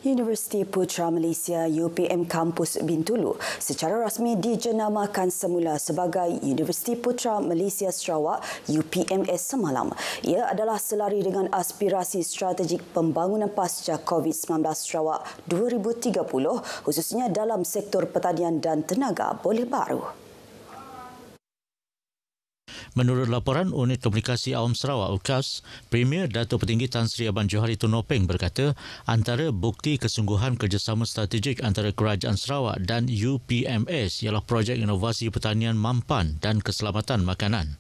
Universiti Putra Malaysia UPM Kampus Bintulu secara rasmi dijenamakan semula sebagai Universiti Putra Malaysia Sarawak UPMS semalam. Ia adalah selari dengan aspirasi strategik pembangunan pasca COVID-19 Sarawak 2030 khususnya dalam sektor pertanian dan tenaga boleh baru. Menurut laporan Unit Komunikasi Awam Sarawak UKAS, Premier Dato' Petinggi Tan Sri Abang Johari Tun Nopeng berkata antara bukti kesungguhan kerjasama strategik antara Kerajaan Sarawak dan UPMS ialah projek inovasi pertanian mampan dan keselamatan makanan.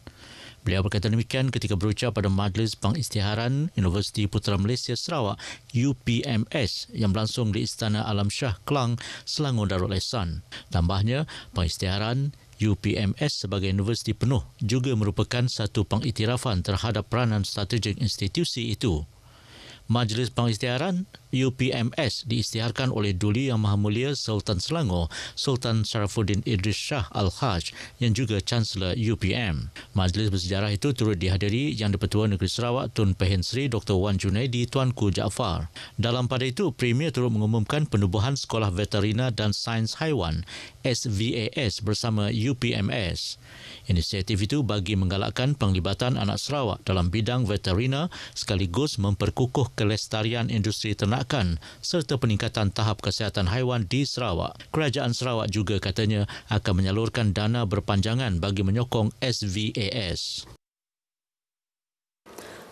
Beliau berkata demikian ketika berucap pada Majlis Pengisytiharan Universiti Putra Malaysia Sarawak UPMS yang berlangsung di Istana Alam Shah Klang, Selangor Darul Ehsan. Tambahnya, pengisytiharan UPMS sebagai universiti penuh juga merupakan satu pengiktirafan terhadap peranan strategik institusi itu. Majlis Pengisytiharan UPMS diisytiharkan oleh Duli Yang Maha Mulia Sultan Selangor, Sultan Sharafuddin Idris Shah Al-Haj yang juga Chancellor UPM. Majlis bersejarah itu turut dihadiri Yang di-Pertua Negeri Sarawak Tun Pehin Sri Dr. Wan Junaidi Tuanku Jaafar. Dalam pada itu, Premier turut mengumumkan penubuhan Sekolah Veterina dan Sains Haiwan SVAS bersama UPMS. Inisiatif itu bagi menggalakkan penglibatan anak Sarawak dalam bidang veterina sekaligus memperkukuh kelestarian industri ternakan serta peningkatan tahap kesihatan haiwan di Sarawak. Kerajaan Sarawak juga katanya akan menyalurkan dana berpanjangan bagi menyokong SVAS.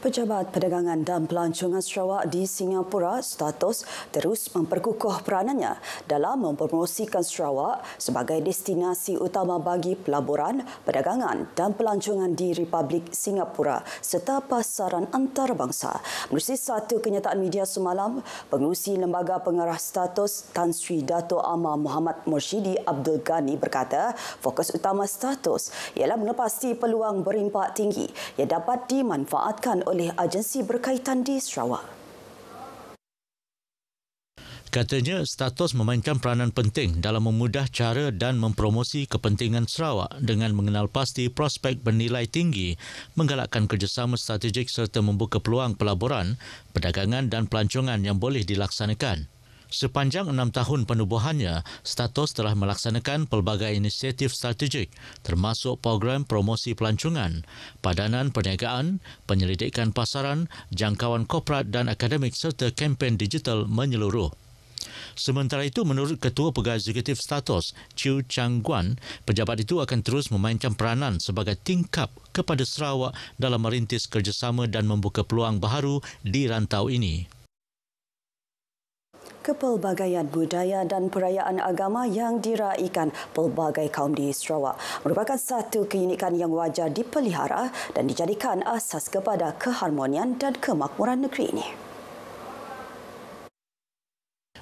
Pejabat Perdagangan dan Pelancongan Sarawak di Singapura status terus memperkukuh peranannya dalam mempromosikan Sarawak sebagai destinasi utama bagi pelaburan, perdagangan dan pelancongan di Republik Singapura serta pasaran antarabangsa. Menerusi satu kenyataan media semalam, Pengerusi Lembaga Pengarah Status Tan Sri Dato' Amar Muhammad Mursyidi Abdul Ghani berkata fokus utama status ialah menepasti peluang berimpak tinggi yang dapat dimanfaatkan oleh agensi berkaitan di Sarawak. Katanya, status memainkan peranan penting dalam memudah cara dan mempromosi kepentingan Sarawak dengan mengenal pasti prospek bernilai tinggi, menggalakkan kerjasama strategik serta membuka peluang pelaburan, perdagangan dan pelancongan yang boleh dilaksanakan. Sepanjang 6 tahun penubuhannya, status telah melaksanakan pelbagai inisiatif strategik termasuk program promosi pelancongan, padanan perniagaan, penyelidikan pasaran, jangkauan korporat dan akademik serta kempen digital menyeluruh. Sementara itu, menurut Ketua Pegawai Eksekutif Status, Chiu Chang Guan, pejabat itu akan terus memainkan peranan sebagai tingkap kepada Sarawak dalam merintis kerjasama dan membuka peluang baharu di rantau ini. Kepelbagaian budaya dan perayaan agama yang diraikan pelbagai kaum di Sarawak merupakan satu keunikan yang wajar dipelihara dan dijadikan asas kepada keharmonian dan kemakmuran negeri ini.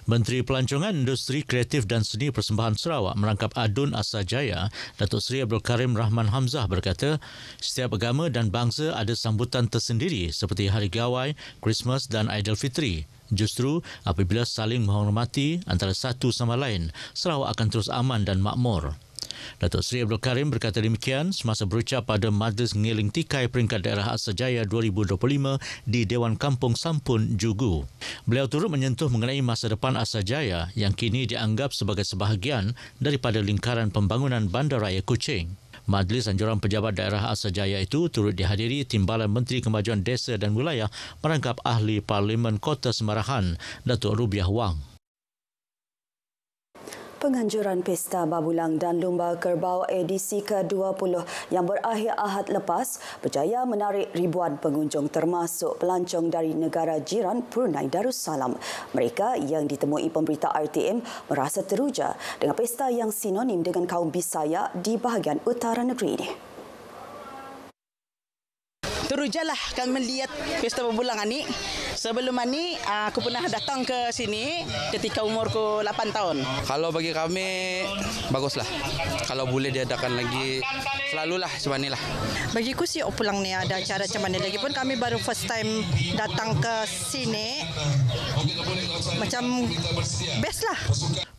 Menteri Pelancongan, Industri Kreatif dan Seni Persembahan Sarawak merangkap Adun Asajaya, Datuk Seri Abdul Karim Rahman Hamzah berkata, setiap agama dan bangsa ada sambutan tersendiri seperti Hari Gawai, Christmas dan Aidilfitri. Justru apabila saling menghormati antara satu sama lain, Sarawak akan terus aman dan makmur. Datuk Seri Abdul Karim berkata demikian semasa berucap pada Majlis Ngiling Tikai Peringkat Daerah Asajaya 2025 di Dewan Kampung Sampun, Jugu. Beliau turut menyentuh mengenai masa depan Asajaya yang kini dianggap sebagai sebahagian daripada lingkaran pembangunan Bandaraya Kuching. Majlis Anjuran Pejabat Daerah Asajaya itu turut dihadiri Timbalan Menteri Kemajuan Desa dan Wilayah merangkap Ahli Parlimen Kota Semarahan, Datuk Rubiah Wang. Penganjuran Pesta Babulang dan Lumba Kerbau edisi ke-20 yang berakhir Ahad lepas berjaya menarik ribuan pengunjung termasuk pelancong dari negara jiran Brunei Darussalam. Mereka yang ditemui pemberita RTM merasa teruja dengan pesta yang sinonim dengan kaum Bisaya di bahagian utara negeri ini. Terujalah kami melihat Pesta Babulang ini. Sebelum ini aku pernah datang ke sini ketika umurku 8 tahun. Kalau bagi kami baguslah. Kalau boleh diadakan lagi selalulah macam inilah. Bagiku sih pulang ni ada acara macam mana lagi pun kami baru first time datang ke sini. Macam best lah.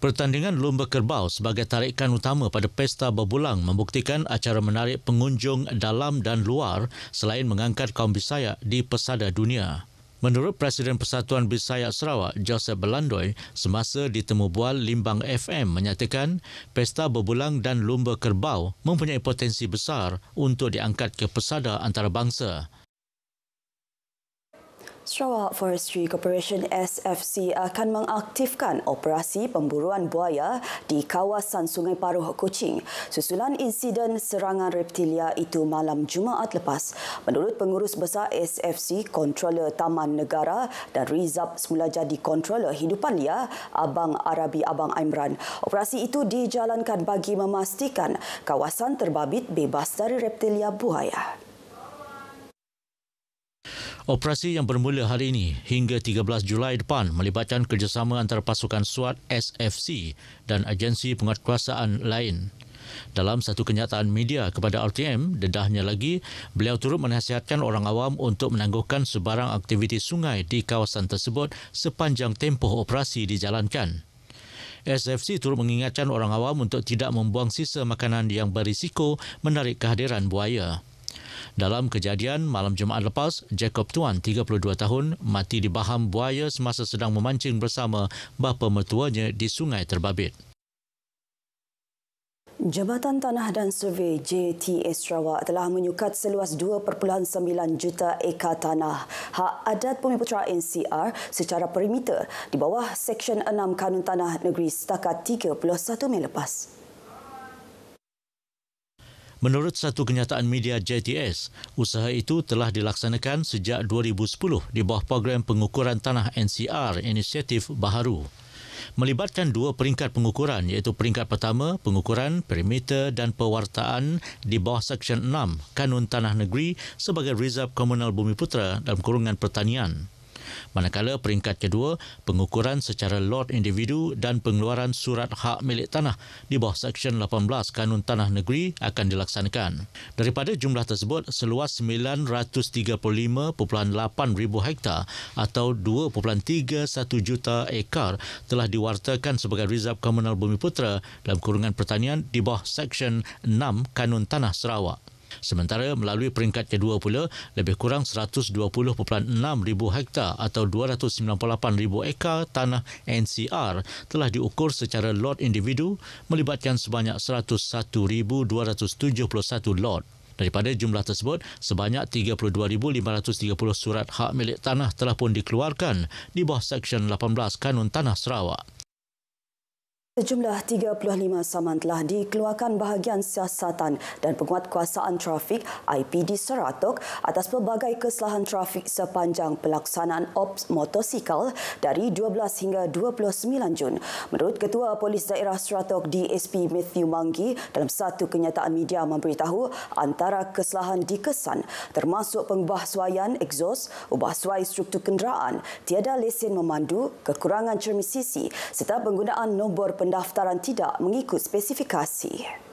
Pertandingan Lumba Kerbau sebagai tarikan utama pada Pesta Babulang membuktikan acara menarik pengunjung dalam dan luar selain mengangkat kaum Bisaya di pesada dunia. Menurut Presiden Persatuan Bisaya Sarawak, Joseph Belandoy, semasa ditemu bual Limbang FM menyatakan Pesta Berbulang dan Lumba Kerbau mempunyai potensi besar untuk diangkat ke pesada antarabangsa. Sarawak Forestry Corporation SFC akan mengaktifkan operasi pemburuan buaya di kawasan Sungai Paruh, Kuching susulan insiden serangan reptilia itu malam Jumaat lepas. Menurut Pengurus Besar SFC, Controller Taman Negara dan Rizab semula jadi Controller Hidupan Liar, Abang Arabi Abang Imran. Operasi itu dijalankan bagi memastikan kawasan terbabit bebas dari reptilia buaya. Operasi yang bermula hari ini hingga 13 Julai depan melibatkan kerjasama antara pasukan SWAT SFC dan agensi penguatkuasaan lain. Dalam satu kenyataan media kepada RTM, dedahnya lagi, beliau turut menasihatkan orang awam untuk menangguhkan sebarang aktiviti sungai di kawasan tersebut sepanjang tempoh operasi dijalankan. SFC turut mengingatkan orang awam untuk tidak membuang sisa makanan yang berisiko menarik kehadiran buaya. Dalam kejadian malam Jumaat lepas, Jacob Tuan, 32 tahun, mati dibaham buaya semasa sedang memancing bersama bapa mertuanya di sungai terbabit. Jabatan Tanah dan Survey JTS Sarawak telah menyukat seluas 2.9 juta ekar tanah hak adat Bumiputera NCR secara perimeter di bawah Seksyen 6 Kanun Tanah Negeri setakat 31 Mei lepas. Menurut satu kenyataan media JTS, usaha itu telah dilaksanakan sejak 2010 di bawah program pengukuran tanah NCR Inisiatif Baharu. Melibatkan dua peringkat pengukuran iaitu peringkat pertama pengukuran perimeter dan pewartaan di bawah Seksyen 6 Kanun Tanah Negeri sebagai Reserve Komunal Bumiputera dalam kurungan pertanian. Manakala peringkat kedua, pengukuran secara lot individu dan pengeluaran surat hak milik tanah di bawah Seksyen 18 Kanun Tanah Negeri akan dilaksanakan. Daripada jumlah tersebut, seluas 935.8 ribu hektar atau 2.31 juta ekar telah diwartakan sebagai Reserve Komunal Bumiputera dalam kurungan pertanian di bawah Seksyen 6 Kanun Tanah Sarawak. Sementara melalui peringkat kedua pula, lebih kurang 120.6 ribu hektar atau 298 ribu ekar tanah NCR telah diukur secara lot individu melibatkan sebanyak 101.271 lot. Daripada jumlah tersebut, sebanyak 32.530 surat hak milik tanah telah pun dikeluarkan di bawah Seksyen 18 Kanun Tanah Sarawak. Sejumlah 35 saman telah dikeluarkan bahagian siasatan dan penguatkuasaan trafik IPD Seratok atas pelbagai kesalahan trafik sepanjang pelaksanaan ops motosikal dari 12 hingga 29 Jun. Menurut Ketua Polis Daerah Seratok DSP Matthew Manggi, dalam satu kenyataan media memberitahu antara kesalahan dikesan termasuk pengubahsuaian egzos, ubahsuai struktur kenderaan, tiada lesen memandu, kekurangan cermin sisi serta penggunaan nombor pendaftaran tidak mengikut spesifikasi.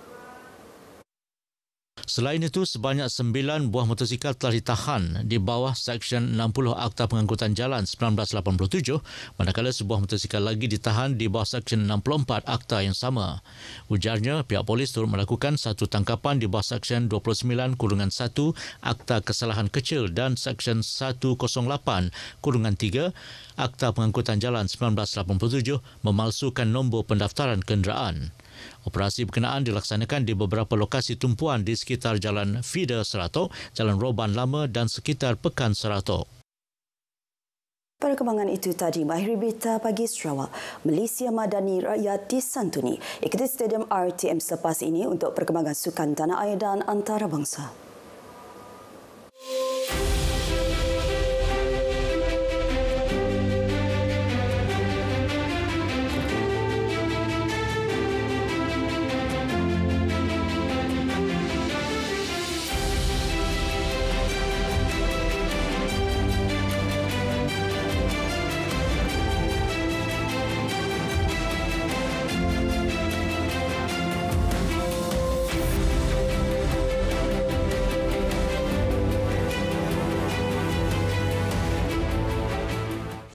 Selain itu, sebanyak 9 buah motosikal telah ditahan di bawah Seksyen 60 Akta Pengangkutan Jalan 1987, manakala sebuah motosikal lagi ditahan di bawah Seksyen 64 Akta yang sama. Ujarnya, pihak polis turut melakukan satu tangkapan di bawah Seksyen 29-1 Akta Kesalahan Kecil dan Seksyen 108-3 Akta Pengangkutan Jalan 1987 memalsukan nombor pendaftaran kenderaan. Operasi berkenaan dilaksanakan di beberapa lokasi tumpuan di sekitar Jalan Feeder Seratok, Jalan Roban Lama dan sekitar Pekan Seratok. Perkembangan itu tadi, Mahiri Berita Pagi Sarawak. Malaysia Madani Rakyat disantuni. Ikuti Stadium RTM selepas ini untuk perkembangan sukan tanah air dan antarabangsa.